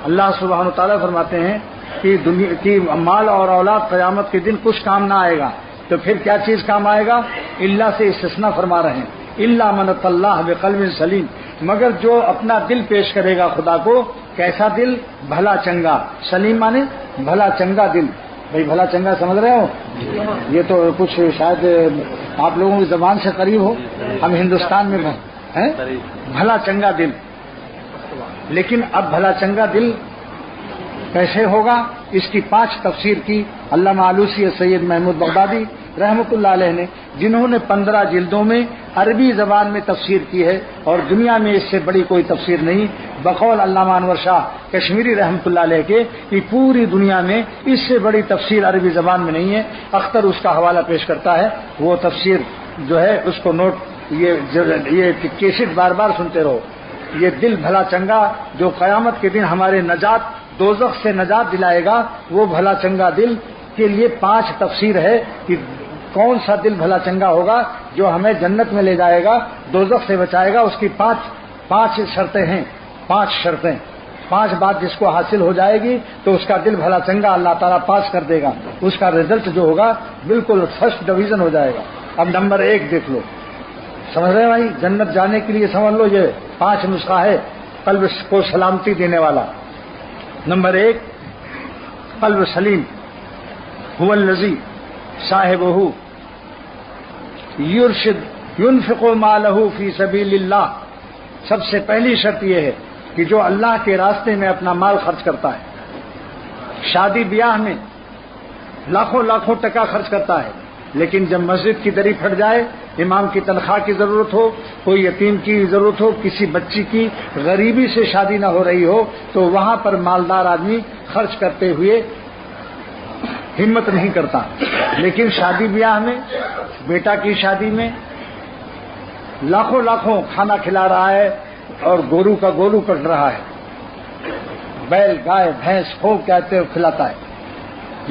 اللہ سبحانہ تعالیٰ فرماتے ہیں کہ دنیا کی مال اور اولاد قیامت کے دن کچھ کام نہ آئے گا، تو پھر کیا چیز کام آئے گا؟ اللہ سے استثناء فرما رہے ہیں، اللہ من اتى اللہ بقلب سلیم، مگر جو اپنا دل پیش کرے گا خدا کو، کیسا دل؟ بھلا چنگا، سلیم مانے بھلا چنگا دل۔ بھائی بھلا چنگا سمجھ رہے ہو؟ یہ تو کچھ شاید آپ لوگوں کی زبان سے قریب ہو، ہم ہندوستان میں ہیں بھلا چنگا دل۔ لیکن اب بھلا چنگا دل کیسے ہوگا؟ اس کی 5 تفسیر کی علامہ آلوسی سید محمود بغدادی رحمۃ اللہ علیہ نے، جنہوں نے 15 جلدوں میں عربی زبان میں تفسیر کی ہے، اور دنیا میں اس سے بڑی کوئی تفسیر نہیں، بقول علامہ انور شاہ کشمیری رحمۃ اللہ علیہ کے، کہ پوری دنیا میں اس سے بڑی تفسیر عربی زبان میں نہیں ہے۔ اختر اس کا حوالہ پیش کرتا ہے، وہ تفسیر جو ہے اس کو نوٹ، یہ کیسٹ بار بار سنتے رہو۔ یہ دل بھلا چنگا جو قیامت کے دن ہمارے نجات، دوزخ سے نجات دلائے گا، وہ بھلا چنگا دل کے لیے 5 تفسیر ہے کہ کون سا دل بھلا چنگا ہوگا جو ہمیں جنت میں لے جائے گا، دوزخ سے بچائے گا۔ اس کی 5 شرطیں ہیں، 5 شرطیں، 5 بات جس کو حاصل ہو جائے گی تو اس کا دل بھلا چنگا اللہ تعالیٰ پاس کر دے گا، اس کا رزلٹ جو ہوگا بالکل فرسٹ ڈویژن ہو جائے گا۔ اب نمبر 1 دیکھ لو، سمجھ رہے ہیں بھائی؟ جنت جانے کے لیے سمجھ لو یہ 5 نسخہ ہے قلب کو سلامتی دینے والا۔ نمبر 1 قلب سلیم، هو الذی صاحبہ یرشد ينفق مالہ فی سبیل اللہ۔ سب سے پہلی شرط یہ ہے کہ جو اللہ کے راستے میں اپنا مال خرچ کرتا ہے، شادی بیاہ میں لاکھوں لاکھوں ٹکا خرچ کرتا ہے، لیکن جب مسجد کی دری پھٹ جائے، امام کی تنخواہ کی ضرورت ہو، کوئی یتیم کی ضرورت ہو، کسی بچی کی غریبی سے شادی نہ ہو رہی ہو، تو وہاں پر مالدار آدمی خرچ کرتے ہوئے ہمت نہیں کرتا۔ لیکن شادی بیاہ میں، بیٹا کی شادی میں لاکھوں لاکھوں کھانا کھلا رہا ہے اور گورو کا گولو کٹ رہا ہے، بیل گائے بھینس خوب کہتے ہوئے کھلاتا ہے،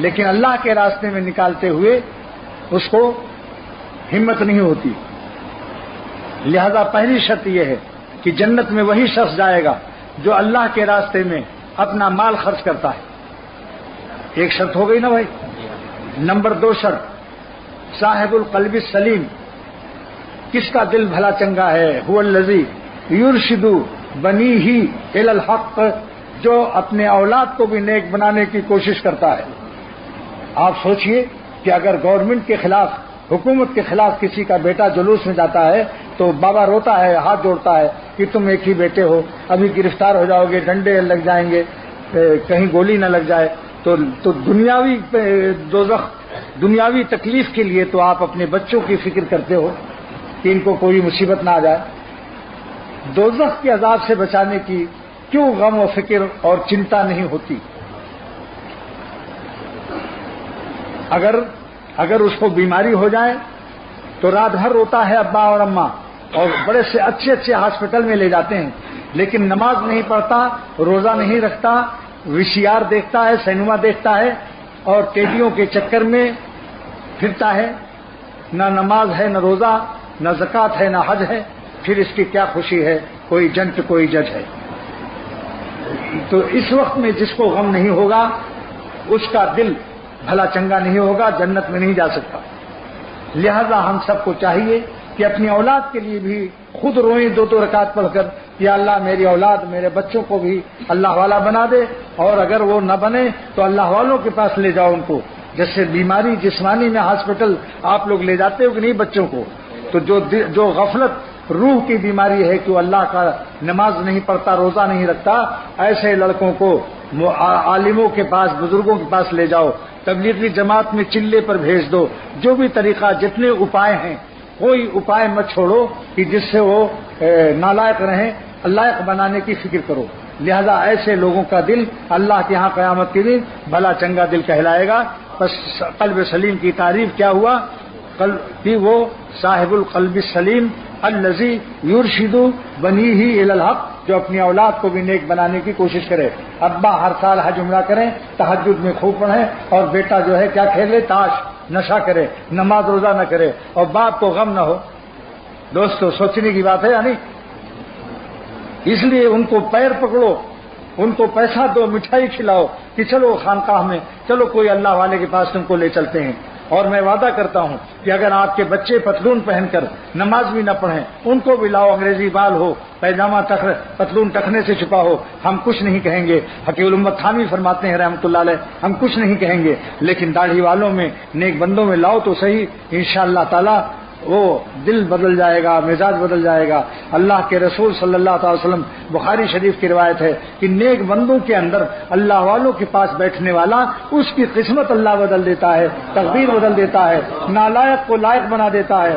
لیکن اللہ کے راستے میں نکالتے ہوئے اس کو ہمت نہیں ہوتی۔ لہذا پہلی شرط یہ ہے کہ جنت میں وہی شخص جائے گا جو اللہ کے راستے میں اپنا مال خرچ کرتا ہے۔ ایک شرط ہو گئی نا بھائی۔ نمبر 2 شرط صاحب القلب السلیم، کس کا دل بھلا چنگا ہے؟ هو الذی یرشد بنیہ الی الحق، جو اپنے اولاد کو بھی نیک بنانے کی کوشش کرتا ہے۔ آپ سوچئے کہ اگر گورنمنٹ کے خلاف، حکومت کے خلاف کسی کا بیٹا جلوس میں جاتا ہے تو بابا روتا ہے، ہاتھ جوڑتا ہے کہ تم ایک ہی بیٹے ہو، ابھی گرفتار ہو جاؤ گے، ڈنڈے لگ جائیں گے، کہیں گولی نہ لگ جائے۔ تو دنیاوی دوزخ، دنیاوی تکلیف کے لیے تو آپ اپنے بچوں کی فکر کرتے ہو کہ ان کو کوئی مصیبت نہ آ جائے، دوزخ کے عذاب سے بچانے کی کیوں غم و فکر اور چنتا نہیں ہوتی؟ اگر اس کو بیماری ہو جائے تو رات بھر روتا ہے ابا اور اماں، اور بڑے سے اچھے ہاسپٹل میں لے جاتے ہیں، لیکن نماز نہیں پڑھتا، روزہ نہیں رکھتا، VCR دیکھتا ہے، سینما دیکھتا ہے، اور ٹیڈیوں کے چکر میں پھرتا ہے، نہ نماز ہے، نہ روزہ، نہ زکوٰۃ ہے، نہ حج ہے، پھر اس کی کیا خوشی ہے؟ کوئی جنٹ کوئی جج ہے۔ تو اس وقت میں جس کو غم نہیں ہوگا اس کا دل بھلا چنگا نہیں ہوگا، جنت میں نہیں جا سکتا۔ لہذا ہم سب کو چاہیے کہ اپنی اولاد کے لیے بھی خود روئیں 2 رکعت پڑھ کر، یا اللہ میری اولاد، میرے بچوں کو بھی اللہ والا بنا دے، اور اگر وہ نہ بنے تو اللہ والوں کے پاس لے جاؤ ان کو۔ جیسے بیماری جسمانی میں ہاسپٹل آپ لوگ لے جاتے ہو کہ نہیں بچوں کو، تو جو غفلت روح کی بیماری ہے کہ وہ اللہ کا نماز نہیں پڑھتا، روزہ نہیں رکھتا، ایسے لڑکوں کو عالموں کے پاس، بزرگوں کے پاس لے جاؤ، تبلیغی جماعت میں چلے پر بھیج دو، جو بھی طریقہ، جتنے اپائے ہیں، کوئی اپائے مت چھوڑو کہ جس سے وہ نالائق رہیں، لائق بنانے کی فکر کرو۔ لہذا ایسے لوگوں کا دل اللہ کے ہاں قیامت کے دن بھلا چنگا دل کہلائے گا۔ بس قلب سلیم کی تعریف کیا ہوا کہ وہ صاحب القلب السلیم الذی یرشد بنیہ الی الحق، جو اپنی اولاد کو بھی نیک بنانے کی کوشش کرے۔ ابا ہر سال حج عمرہ کریں، تہجد میں خوب پڑھیں، اور بیٹا جو ہے کیا کھیلے؟ تاش، نشہ کرے، نماز روزہ نہ کرے، اور باپ کو غم نہ ہو۔ دوستو سوچنے کی بات ہے یا نہیں؟ اس لیے ان کو پیر پکڑو ان کو پیسہ دو، مٹھائی کھلاؤ کہ چلو خانقاہ میں، چلو کوئی اللہ والے کے پاس تم کو لے چلتے ہیں۔ اور میں وعدہ کرتا ہوں کہ اگر آپ کے بچے پتلون پہن کر نماز بھی نہ پڑھیں، ان کو بھی لاؤ، انگریزی بال ہو، پیجامہ پتلون ٹخنے سے چھپا ہو، ہم کچھ نہیں کہیں گے۔ حقیق الامت تھانوی فرماتے ہیں رحمۃ اللہ علیہ، ہم کچھ نہیں کہیں گے، لیکن داڑھی والوں میں، نیک بندوں میں لاؤ تو صحیح، انشاءاللہ تعالی وہ دل بدل جائے گا، مزاج بدل جائے گا۔ اللہ کے رسول صلی اللہ تعالی وسلم، بخاری شریف کی روایت ہے کہ نیک بندوں کے اندر اللہ والوں کے پاس بیٹھنے والا، اس کی قسمت اللہ بدل دیتا ہے، تقدیر بدل دیتا ہے، نالائق کو لائق بنا دیتا ہے۔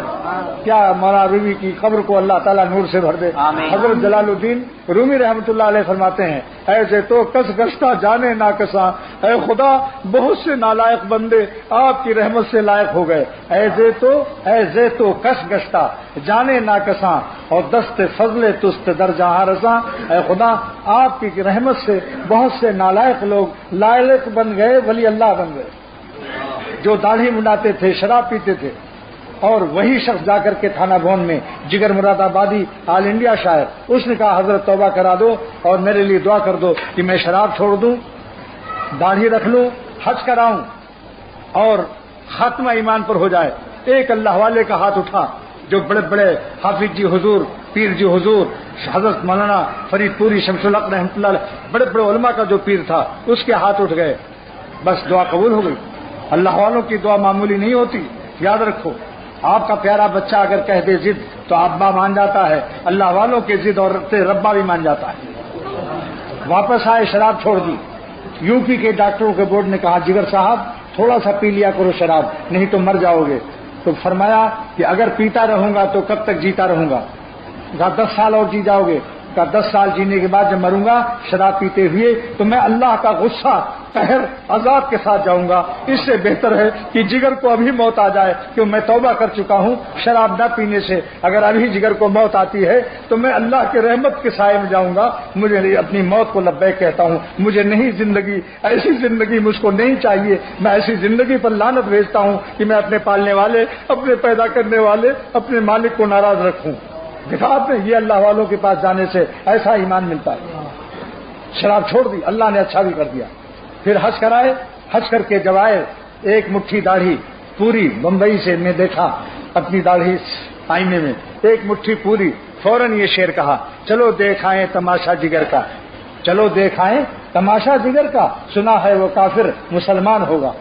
کیا مولانا رومی کی قبر کو اللہ تعالیٰ نور سے بھر دے۔ حضرت جلال الدین رومی رحمۃ اللہ علیہ فرماتے ہیں، ایسے تو کس گشتہ جانے نہ کساں، اے خدا بہت سے نالائق بندے آپ کی رحمت سے لائق ہو گئے، ایسے تو کس گشتہ جانے نہ کساں، اور دست فضل تست در جہاں رساں، اے خدا آپ کی رحمت سے بہت سے نالائق لوگ لائق بن گئے، ولی اللہ بن گئے۔ جو داڑھی منڈاتے تھے، شراب پیتے تھے، اور وہی شخص جا کر کے تھانہ بھون میں، جگر مراد آبادی آل انڈیا شاعر، اس نے کہا حضرت توبہ کرا دو اور میرے لیے دعا کر دو کہ میں شراب چھوڑ دوں، داڑھی رکھ لوں، حج کراؤں اور خاتمہ ایمان پر ہو جائے۔ ایک اللہ والے کا ہاتھ اٹھا، جو بڑے بڑے حافظ جی حضور، پیر جی حضور، حضرت مولانا فرید پوری شمس الحق رحمۃ اللہ علیہ، بڑے بڑے علماء کا جو پیر تھا، اس کے ہاتھ اٹھ گئے، بس دعا قبول ہو گئی۔ اللہ والوں کی دعا معمولی نہیں ہوتی، یاد رکھو۔ آپ کا پیارا بچہ اگر کہہ دے ضد تو ابا مان جاتا ہے، اللہ والوں کے ضد اور ربا بھی مان جاتا ہے۔ واپس آئے، شراب چھوڑ دی۔ یو پی کے ڈاکٹروں کے بورڈ نے کہا جگر صاحب تھوڑا سا پی لیا کرو شراب، نہیں تو مر جاؤ گے۔ تو فرمایا کہ اگر پیتا رہوں گا تو کب تک جیتا رہوں گا؟ کہا 10 سال اور جی جاؤ گے۔ کہا 10 سال جینے کے بعد جب مروں گا شراب پیتے ہوئے تو میں اللہ کا غصہ، قہر، عذاب کے ساتھ جاؤں گا۔ اس سے بہتر ہے کہ جگر کو ابھی موت آ جائے، کہ میں توبہ کر چکا ہوں شراب نہ پینے سے۔ اگر ابھی جگر کو موت آتی ہے تو میں اللہ کے رحمت کے سائے میں جاؤں گا۔ مجھے اپنی موت کو لبیک کہتا ہوں، مجھے نہیں زندگی، ایسی زندگی مجھ کو نہیں چاہیے۔ میں ایسی زندگی پر لعنت بھیجتا ہوں کہ میں اپنے پالنے والے، اپنے پیدا کرنے والے، اپنے مالک کو ناراض رکھوں۔ دیکھا آپ نے، یہ اللہ والوں کے پاس جانے سے ایسا ایمان ملتا ہے۔ شراب چھوڑ دی، اللہ نے اچھا بھی کر دیا۔ پھر حج کرائے، حج کر کے جب آئے، ایک مٹھی داڑھی پوری، بمبئی سے میں دیکھا اپنی داڑھی آئینے میں، ایک مٹھی پوری۔ فوراً یہ شعر کہا، چلو دیکھائیں تماشا جگر کا، چلو دیکھائیں تماشا جگر کا، سنا ہے وہ کافر مسلمان ہوگا۔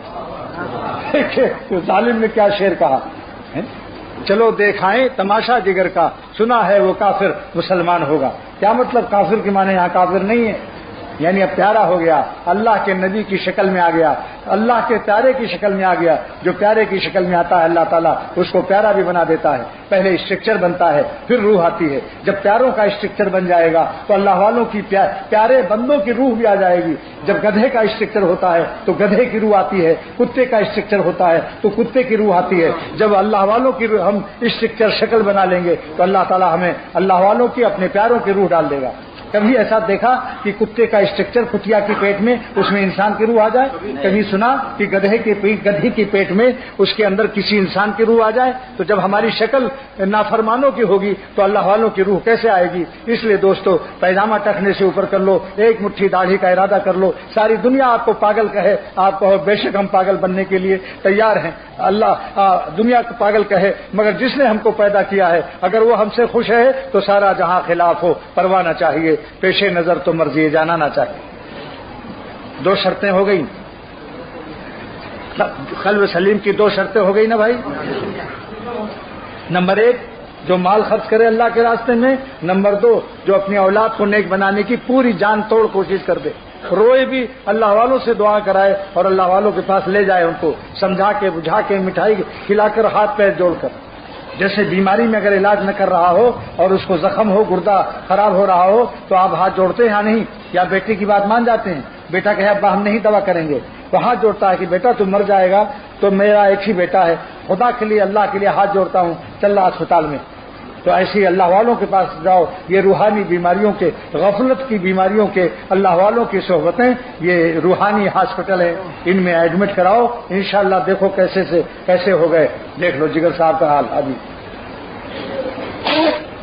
دیکھیں ظالم نے کیا شعر کہا، چلو دیکھائیں تماشا جگر کا، سنا ہے وہ کافر مسلمان ہوگا۔ کیا مطلب؟ کافر کے معنی یہاں کافر نہیں ہے، یعنی اب پیارا ہو گیا، اللہ کے نبی کی شکل میں آ گیا، اللہ کے پیارے کی شکل میں آ گیا۔ جو پیارے کی شکل میں آتا ہے اللہ تعالیٰ اس کو پیارا بھی بنا دیتا ہے۔ پہلے اسٹرکچر بنتا ہے، پھر روح آتی ہے۔ جب پیاروں کا اسٹرکچر بن جائے گا تو اللہ والوں کی پیارے بندوں کی روح بھی آ جائے گی۔ جب گدھے کا اسٹرکچر ہوتا ہے تو گدھے کی روح آتی ہے، کتے کا اسٹرکچر ہوتا ہے تو کتے کی روح آتی ہے۔ جب اللہ والوں کی ہم اسٹرکچر شکل بنا لیں گے تو اللہ تعالیٰ ہمیں اللہ والوں کی، اپنے پیاروں کی روح ڈال دے گا۔ کبھی ایسا دیکھا کہ کتے کا اسٹرکچر کتیا کی پیٹ میں، اس میں انسان کی روح آ جائے؟ کبھی سنا کہ گدھے کی پیٹ میں اس کے اندر کسی انسان کی روح آ جائے؟ تو جب ہماری شکل نافرمانوں کی ہوگی تو اللہ والوں کی روح کیسے آئے گی؟ اس لیے دوستو، پیجامہ ٹخنے سے اوپر کر لو، ایک مٹھی داڑھی کا ارادہ کر لو۔ ساری دنیا آپ کو پاگل کہے، آپ کہو بے شک ہم پاگل بننے کے لیے تیار ہیں۔ اللہ دنیا کو پاگل کہے، مگر جس نے ہم کو پیدا کیا ہے اگر وہ ہم سے خوش ہے تو سارا جہاں خلاف ہو، پرواہ نہ چاہیے، پیش نظر تو مرضی جانا نہ چاہیے۔ 2 شرطیں ہو گئی، قلب سلیم کی 2 شرطیں ہو گئی نا بھائی۔ نمبر 1 جو مال خرچ کرے اللہ کے راستے میں، نمبر 2 جو اپنی اولاد کو نیک بنانے کی پوری جان توڑ کوشش کر دے، روئے بھی، اللہ والوں سے دعا کرائے اور اللہ والوں کے پاس لے جائے، ان کو سمجھا کے بجھا کے مٹھائی کھلا کر ہاتھ پیر جوڑ کر۔ جیسے بیماری میں اگر علاج نہ کر رہا ہو اور اس کو زخم ہو، گردہ خراب ہو رہا ہو تو آپ ہاتھ جوڑتے ہیں یا نہیں؟ یا بیٹے کی بات مان جاتے ہیں؟ بیٹا کہے ابا ہم نہیں دوا کریں گے، تو ہاتھ جوڑتا ہے کہ بیٹا تو مر جائے گا، تو میرا ایک ہی بیٹا ہے، خدا کے لیے، اللہ کے لیے ہاتھ جوڑتا ہوں، چل رہا اسپتال میں۔ تو ایسی اللہ والوں کے پاس جاؤ۔ یہ روحانی بیماریوں کے، غفلت کی بیماریوں کے اللہ والوں کی صحبتیں، یہ روحانی ہاسپٹل ہیں، ان میں ایڈمٹ کراؤ، انشاءاللہ دیکھو کیسے ہو گئے۔ دیکھ لو جگر صاحب کا حال ابھی۔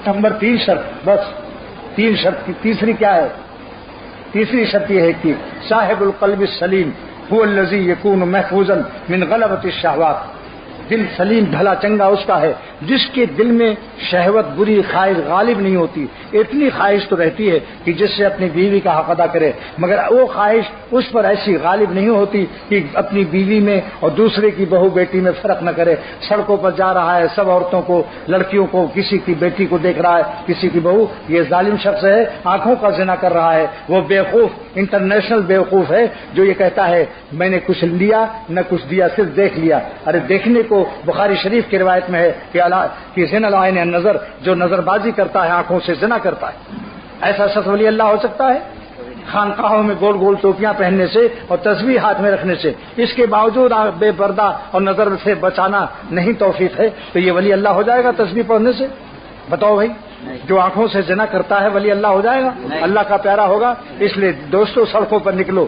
نمبر 3 شرط، بس 3 شرط کی تیسری کیا ہے؟ تیسری شرط یہ ہے کہ صاحب القلب السلیم هو الذی یکون محفوظا من غلبۃ الشہوات، دل سلیم بھلا چنگا اس کا ہے جس کے دل میں شہوت بری خواہش غالب نہیں ہوتی۔ اتنی خواہش تو رہتی ہے کہ جس سے اپنی بیوی کا حق ادا کرے، مگر وہ خواہش اس پر ایسی غالب نہیں ہوتی کہ اپنی بیوی میں اور دوسرے کی بہو بیٹی میں فرق نہ کرے۔ سڑکوں پر جا رہا ہے، سب عورتوں کو، لڑکیوں کو، کسی کی بیٹی کو دیکھ رہا ہے، کسی کی بہو، یہ ظالم شخص ہے، آنکھوں کا زنا کر رہا ہے۔ وہ بیوقوف، انٹرنیشنل بیوقوف ہے جو یہ کہتا ہے میں نے کچھ لیا نہ کچھ دیا، صرف دیکھ لیا۔ ارے دیکھنے کو بخاری شریف کی روایت میں ہے کہ زنا العین النظر، جو نظر بازی کرتا ہے آنکھوں سے زنا کرتا ہے۔ ایسا شخص ولی اللہ ہو سکتا ہے؟ خانقاہوں میں گول گول ٹوپیاں پہننے سے اور تسبیح ہاتھ میں رکھنے سے، اس کے باوجود بے پردہ اور نظر سے بچانا نہیں توفیق ہے، تو یہ ولی اللہ ہو جائے گا تسبیح پڑھنے سے؟ بتاؤ بھائی، جو آنکھوں سے زنا کرتا ہے ولی اللہ ہو جائے گا؟ اللہ کا پیارا ہوگا؟ اس لیے دوستو سڑکوں پر نکلو،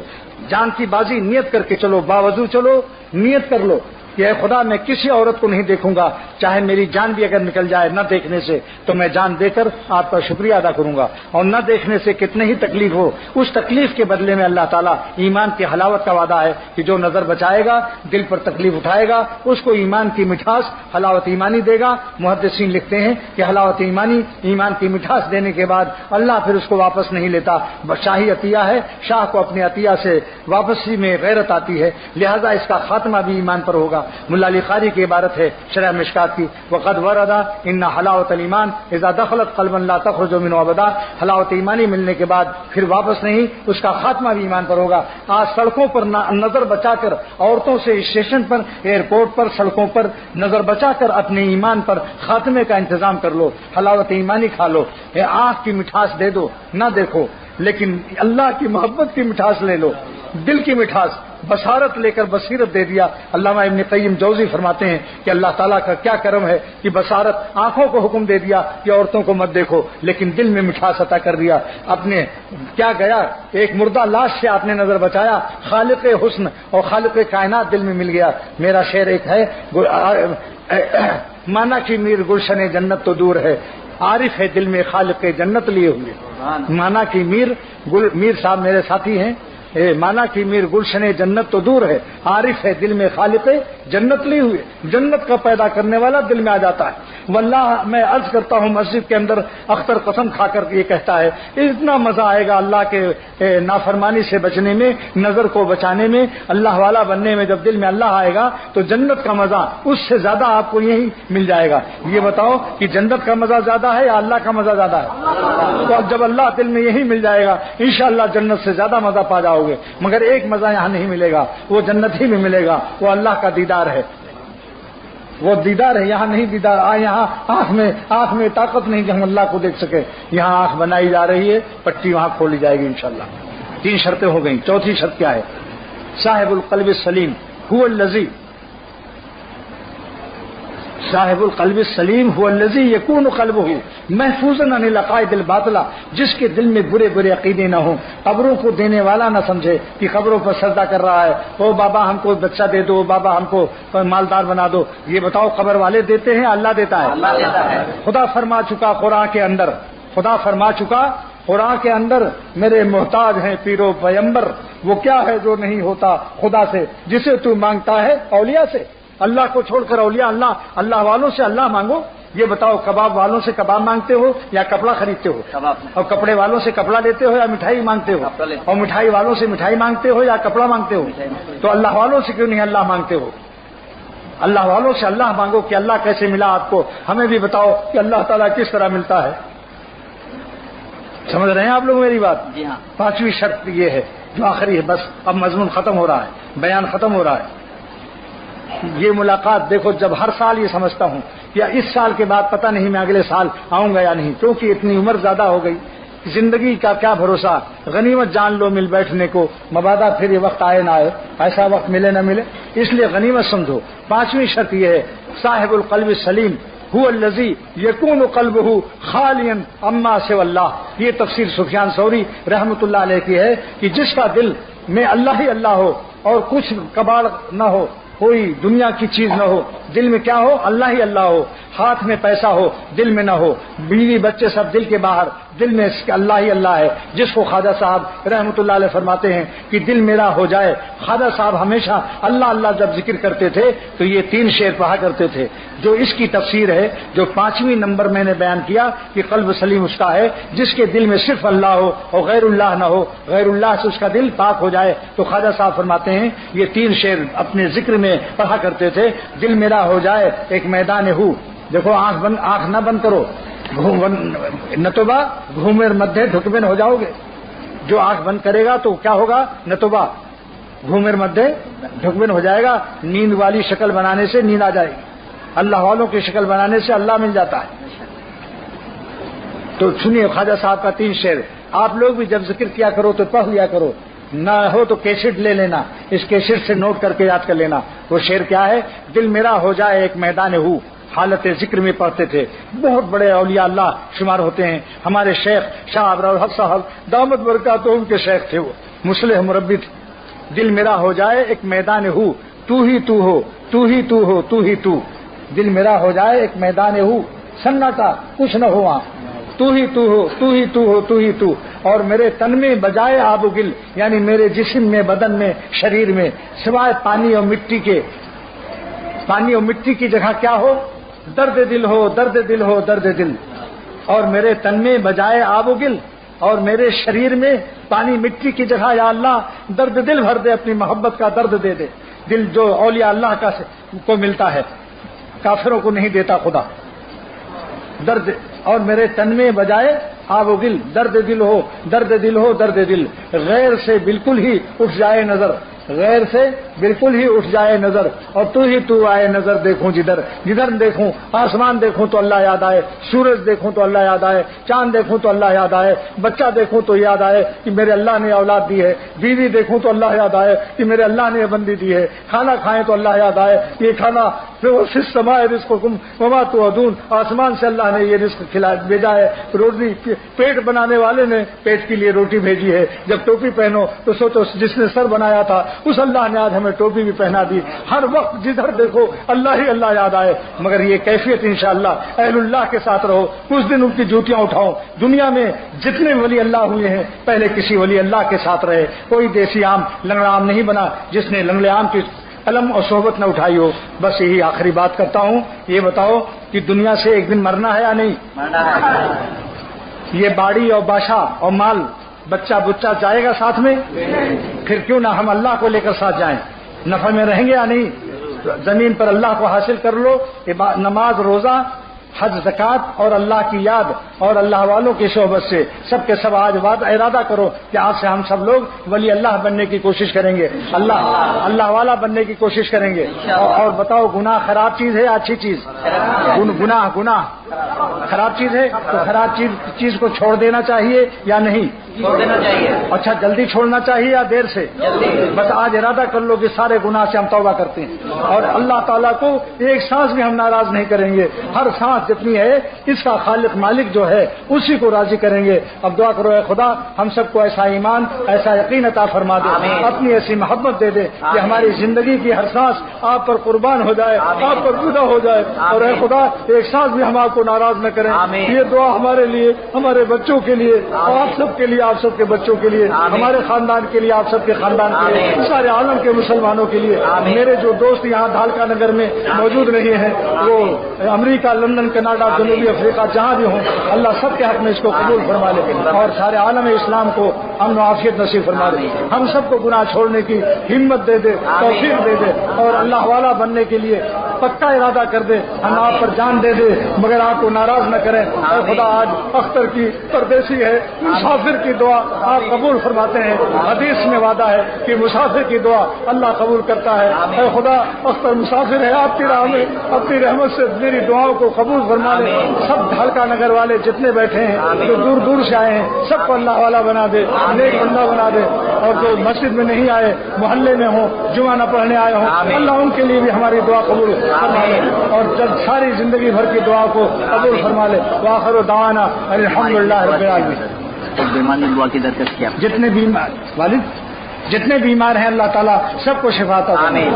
جان کی بازی نیت کر کے چلو، باوضو چلو، نیت کر لو کہ اے خدا میں کسی عورت کو نہیں دیکھوں گا، چاہے میری جان بھی اگر نکل جائے نہ دیکھنے سے تو میں جان دے کر آپ کا شکریہ ادا کروں گا، اور نہ دیکھنے سے کتنے ہی تکلیف ہو، اس تکلیف کے بدلے میں اللہ تعالیٰ ایمان کی حلاوت کا وعدہ ہے کہ جو نظر بچائے گا، دل پر تکلیف اٹھائے گا، اس کو ایمان کی مٹھاس، حلاوت ایمانی دے گا۔ محدثین لکھتے ہیں کہ حلاوت ایمانی، ایمان کی مٹھاس دینے کے بعد اللہ پھر اس کو واپس نہیں لیتا، شاہی عطیہ ہے، شاہ کو اپنے عطیہ سے واپسی میں غیرت آتی ہے، لہذا اس کا خاتمہ بھی ایمان پر ہوگا۔ ملا علی قاری کی عبارت ہے شرح مشکات کی، وقد ورد ان حلاوت الایمان اذا دخلت قلبا لا تخرج منه ابدا، حلاوت ایمانی ملنے کے بعد پھر واپس نہیں، اس کا خاتمہ بھی ایمان پر ہوگا۔ آج سڑکوں پر نظر بچا کر، عورتوں سے اسٹیشن پر، ایئرپورٹ پر، سڑکوں پر نظر بچا کر اپنے ایمان پر خاتمے کا انتظام کر لو، حلاوت ایمانی کھا لو، آنکھ کی مٹھاس دے دو، نہ دیکھو، لیکن اللہ کی محبت کی مٹھاس لے لو، دل کی مٹھاس، بصارت لے کر بصیرت دے دیا۔ علامہ ابن قیم جوزی فرماتے ہیں کہ اللہ تعالیٰ کا کیا کرم ہے کہ بصارت، آنکھوں کو حکم دے دیا کہ عورتوں کو مت دیکھو، لیکن دل میں مٹھاس عطا کر دیا۔ اپنے کیا گیا، ایک مردہ لاش سے آپ نے نظر بچایا، خالق حسن اور خالق کائنات دل میں مل گیا۔ میرا شعر ایک ہے، مانا کہ میر گلشن جنت تو دور ہے، عارف ہے دل میں خالق جنت لیے ہوئے۔ مانا کہ میر صاحب میرے ساتھی ہیں، مانا کہ میر گلشن جنت تو دور ہے، عارف ہے دل میں خالق جنت لیے ہوئے۔ جنت کا پیدا کرنے والا دل میں آ جاتا ہے۔ واللہ میں عرض کرتا ہوں، مسجد کے اندر اختر قسم کھا کر یہ کہتا ہے، اتنا مزہ آئے گا اللہ کے نافرمانی سے بچنے میں، نظر کو بچانے میں، اللہ والا بننے میں، جب دل میں اللہ آئے گا تو جنت کا مزہ اس سے زیادہ آپ کو یہی مل جائے گا۔ یہ بتاؤ کہ جنت کا مزہ زیادہ ہے یا اللہ کا مزہ زیادہ ہے؟ تو اب جب اللہ دل میں یہی مل جائے گا، انشاءاللہ جنت سے زیادہ مزہ پا جاؤ گے، مگر ایک مزہ یہاں نہیں ملے گا، وہ جنت ہی میں ملے گا، وہ اللہ کا دیدار ہے، وہ دیدار ہے، یہاں نہیں دیدار۔ یہاں آنکھ میں طاقت نہیں کہ ہم اللہ کو دیکھ سکے، یہاں آنکھ بنائی جا رہی ہے، پٹی وہاں کھولی جائے گی انشاءاللہ۔ 3 شرطیں ہو گئیں، چوتھی شرط کیا ہے؟ صاحب القلب السلیم هو الذی، صاحب القلب السلیم هو الذی یکون قلبہ محفوظا عن العقائد الباطلہ، جس کے دل میں برے برے عقیدے نہ ہوں، قبروں کو دینے والا نہ سمجھے کہ قبروں پر سجدہ کر رہا ہے، او بابا ہم کو بچہ دے دو، بابا ہم کو مالدار بنا دو۔ یہ بتاؤ قبر والے دیتے ہیں اللہ دیتا ہے؟ اللہ دیتا ہے۔ خدا فرما چکا قرآن کے اندر، خدا فرما چکا قرآن کے اندر، میرے محتاج ہیں پیر و پیمبر، وہ کیا ہے جو نہیں ہوتا خدا سے، جسے تو مانگتا ہے اولیاء سے۔ اللہ کو چھوڑ کر اولیاء، اللہ والوں سے اللہ مانگو۔ یہ بتاؤ کباب والوں سے کباب مانگتے ہو یا کپڑا خریدتے ہو؟ اور کپڑے والوں سے کپڑا لیتے ہو یا مٹھائی مانگتے ہو؟ اور مٹھائی والوں سے مٹھائی مانگتے ہو یا کپڑا مانگتے ہو؟ تو اللہ والوں سے کیوں نہیں اللہ مانگتے ہو؟ اللہ والوں سے اللہ مانگو کہ اللہ کیسے ملا آپ کو، ہمیں بھی بتاؤ کہ اللہ تعالیٰ کس طرح ملتا ہے۔ سمجھ رہے ہیں آپ لوگ میری بات؟ جی ہاں۔ 5ویں شرط یہ ہے جو آخری ہے، بس اب مضمون ختم ہو رہا ہے، بیان ختم ہو رہا ہے۔ یہ ملاقات دیکھو، جب ہر سال یہ سمجھتا ہوں یا اس سال کے بعد پتہ نہیں میں اگلے سال آؤں گا یا نہیں، کیونکہ اتنی عمر زیادہ ہو گئی، زندگی کا کیا بھروسہ، غنیمت جان لو مل بیٹھنے کو، مبادا پھر یہ وقت آئے نہ آئے، ایسا وقت ملے نہ ملے، اس لیے غنیمت سمجھو۔ 5ویں شرط یہ ہے، صاحب القلب السلیم هو الذی یکون قلبہ خالیا عما سوی اللہ۔ یہ تفسیر سفیان ثوری رحمۃ اللہ علیہ کی ہے کہ جس کا دل میں اللہ ہی اللہ ہو اور کچھ کباڑ نہ ہو، کوئی دنیا کی چیز نہ ہو، دل میں کیا ہو؟ اللہ ہی اللہ ہو، ہاتھ میں پیسہ ہو دل میں نہ ہو، بیوی بچے سب دل کے باہر، دل میں اس کے اللہ ہی اللہ ہے. جس کو خواجہ صاحب رحمۃ اللہ علیہ فرماتے ہیں کہ دل میرا ہو جائے. خواجہ صاحب ہمیشہ اللہ اللہ جب ذکر کرتے تھے تو یہ 3 شعر پڑھا کرتے تھے، جو اس کی تفسیر ہے. جو 5ویں نمبر میں نے بیان کیا کہ قلب سلیم اس کا ہے جس کے دل میں صرف اللہ ہو اور غیر اللہ نہ ہو، غیر اللہ سے اس کا دل پاک ہو جائے. تو خواجہ صاحب فرماتے ہیں یہ 3 شعر اپنے ذکر میں پڑھا کرتے تھے. دل میرا ہو جائے ایک میدان ہو. دیکھو آنکھ نہ بند کرو، نتوبہ گھومر مدھے ڈھکبن ہو جاؤ گے. جو آنکھ بند کرے گا تو کیا ہوگا؟ نتوبہ گھومر مدھے ڈھکبن ہو جائے گا. نیند والی شکل بنانے سے نیند آ جائے گی، اللہ والوں کی شکل بنانے سے اللہ مل جاتا ہے. تو سنیے خواجہ صاحب کا 3 شعر. آپ لوگ بھی جب ذکر کیا کرو تو پڑھ لیا کرو، نہ ہو تو کیسٹ لے لینا، اس کیسٹ سے نوٹ کر کے یاد کر لینا. وہ شعر کیا ہے؟ دل میرا ہو جائے ایک میدان ہو. حالت ذکر میں پڑھتے تھے. بہت بڑے اولیاء اللہ شمار ہوتے ہیں. ہمارے شیخ شاہ ابرالحق صاحب دامت برکاتہم کے شیخ تھے، وہ مصلح مربی تھے. دل میرا ہو جائے ایک میدان ہو، تو ہی تو ہو، تو ہی تو ہو، تو ہی تو. دل میرا ہو جائے ایک میدان ہو، سناٹا کچھ نہ ہو وہاں، تو ہی تو ہو، تو ہی تو ہو، تو ہی تو. اور میرے تن میں بجائے آب و گل، یعنی میرے جسم میں، بدن میں، شریر میں سوائے پانی اور مٹی کے، پانی اور مٹی کی جگہ کیا ہو؟ درد دل ہو، درد دل ہو، درد دل. اور میرے تن میں بجائے آب و گل، اور میرے شریر میں پانی مٹی کی جگہ یا اللہ درد دل بھر دے، اپنی محبت کا درد دے دے. دل جو اولیاء اللہ کا کو ملتا ہے، کافروں کو نہیں دیتا خدا. درد. اور میرے تن میں بجائے آب و گل، درد دل ہو، درد دل ہو، درد دل. غیر سے بالکل ہی اٹھ جائے نظر، غیر سے بالکل ہی اٹھ جائے نظر. اور تو ہی تو آئے نظر دیکھوں جدھر، جدھر دیکھوں. آسمان دیکھوں تو اللہ یاد آئے، سورج دیکھوں تو اللہ یاد آئے، چاند دیکھوں تو اللہ یاد آئے، بچہ دیکھوں تو یاد آئے کہ میرے اللہ نے اولاد دی ہے، بیوی دیکھوں تو اللہ یاد آئے کہ میرے اللہ نے بندی دی ہے، کھانا کھائیں تو اللہ یاد آئے یہ کھانا سمائے رزقکم وما توعدون، آسمان سے اللہ نے یہ رزق کھلا بھیجا ہے. روٹی پیٹ بنانے والے نے پیٹ کے لیے روٹی بھیجی ہے. جب ٹوپی پہنو تو سوچو جس نے سر بنایا تھا اس اللہ نے آج ہمیں ٹوپی بھی پہنا دی. ہر وقت جدھر دیکھو اللہ ہی اللہ یاد آئے. مگر یہ کیفیت انشاءاللہ اہل اللہ کے ساتھ رہو. کچھ دن ان کی جوتیاں اٹھاؤ. دنیا میں جتنے ولی اللہ ہوئے ہیں پہلے کسی ولی اللہ کے ساتھ رہے. کوئی دیسی عام لنگڑا عام نہیں بنا جس نے لنگڑے عام کی علم اور صحبت نہ اٹھائی ہو. بس یہی آخری بات کرتا ہوں. یہ بتاؤ کہ دنیا سے ایک دن مرنا ہے یا نہیں؟ یہ باڑی اور بادشاہ اور مال بچہ بچہ جائے گا ساتھ میں؟ پھر کیوں نہ ہم اللہ کو لے کر ساتھ جائیں؟ نفع میں رہیں گے یا نہیں؟ زمین پر اللہ کو حاصل کر لو. نماز، روزہ، حج، زکات اور اللہ کی یاد اور اللہ والوں کی صحبت سے سب کے سب آج ارادہ کرو کہ آج سے ہم سب لوگ ولی اللہ بننے کی کوشش کریں گے، اللہ والا بننے کی کوشش کریں گے. اور بتاؤ گناہ خراب چیز ہے یا اچھی چیز؟ گناہ خراب چیز ہے تو خراب چیز کو چھوڑ دینا چاہیے یا نہیں؟ چھوڑ دینا چاہیے. اچھا جلدی چھوڑنا چاہیے یا دیر سے؟ بس آج ارادہ کر لو کہ سارے گناہ سے ہم توبہ کرتے ہیں اور اللہ تعالیٰ کو ایک سانس بھی ہم ناراض نہیں کریں گے. ہر سانس جتنی ہے اس کا خالق مالک جو ہے اسی کو راضی کریں گے. اب دعا کرو اے خدا ہم سب کو ایسا ایمان، ایسا یقین عطا فرما دے، اپنی ایسی محبت دے دے کہ ہماری زندگی کی ہر سانس آپ پر قربان ہو جائے، آپ پر فدا ہو جائے. اور اے خدا ایک سانس بھی ہم آپ کو ناراض نہ کریں. یہ دعا ہمارے لیے، ہمارے بچوں کے لیے، آپ سب کے لیے، آپ سب کے بچوں کے لیے، ہمارے خاندان کے لیے، آپ سب کے خاندان کے لیے، سارے عالم کے مسلمانوں کے لیے. میرے جو دوست یہاں دھالکا نگر میں موجود نہیں ہیں وہ امریکہ، لندن، کینیڈا، جنوبی افریقہ جہاں بھی ہوں، اللہ سب کے حق میں اس کو قبول فرما لے اور سارے عالم اسلام کو امن و عافیت نصیب فرما دے. ہم سب کو گناہ چھوڑنے کی ہمت دے دے، توفیق دے دے اور اللہ والا بننے کے لیے پکا ارادہ کر دے. ہم آپ پر جان دے دے مگر آپ کو ناراض نہ کریں. اے خدا آج اختر کی پردیسی ہے، مسافر کی دعا آپ قبول فرماتے ہیں. حدیث میں وعدہ ہے کہ مسافر کی دعا اللہ قبول کرتا ہے. اے خدا اختر مسافر ہے، آپ کی راہ میں اپنی رحمت سے میری دعاؤں کو قبول فرما لے. سب ڈھالکا نگر والے جتنے بیٹھے ہیں جو دور دور سے آئے ہیں سب کو اللہ والا بنا دے، نیک بندہ بنا دے. اور جو مسجد میں نہیں آئے، محلے میں ہوں، جمعہ نہ پڑھنے آئے ہوں، اللہ ان کے لیے بھی ہماری دعا قبول فرما لے اور جب ساری زندگی بھر کی دعا کو قبول فرما لے. وآخر دعوانا الحمدللہ رب العالمین. بیماری دعا کی درخواست کیا جتنے بھی والد جتنے بیمار ہیں اللہ تعالیٰ سب کو شفا عطا فرمائے.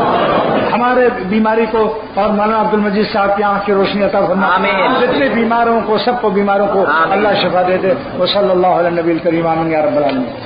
ہمارے بیماری کو اور مولانا عبد المجید صاحب کی آنکھ کی روشنی عطا فرمائے. جتنے بیماروں کو سب کو بیماروں کو اللہ شفا دے دے. وہ صلی اللہ علیہ نبی الکریم آمین یا رب العالمین.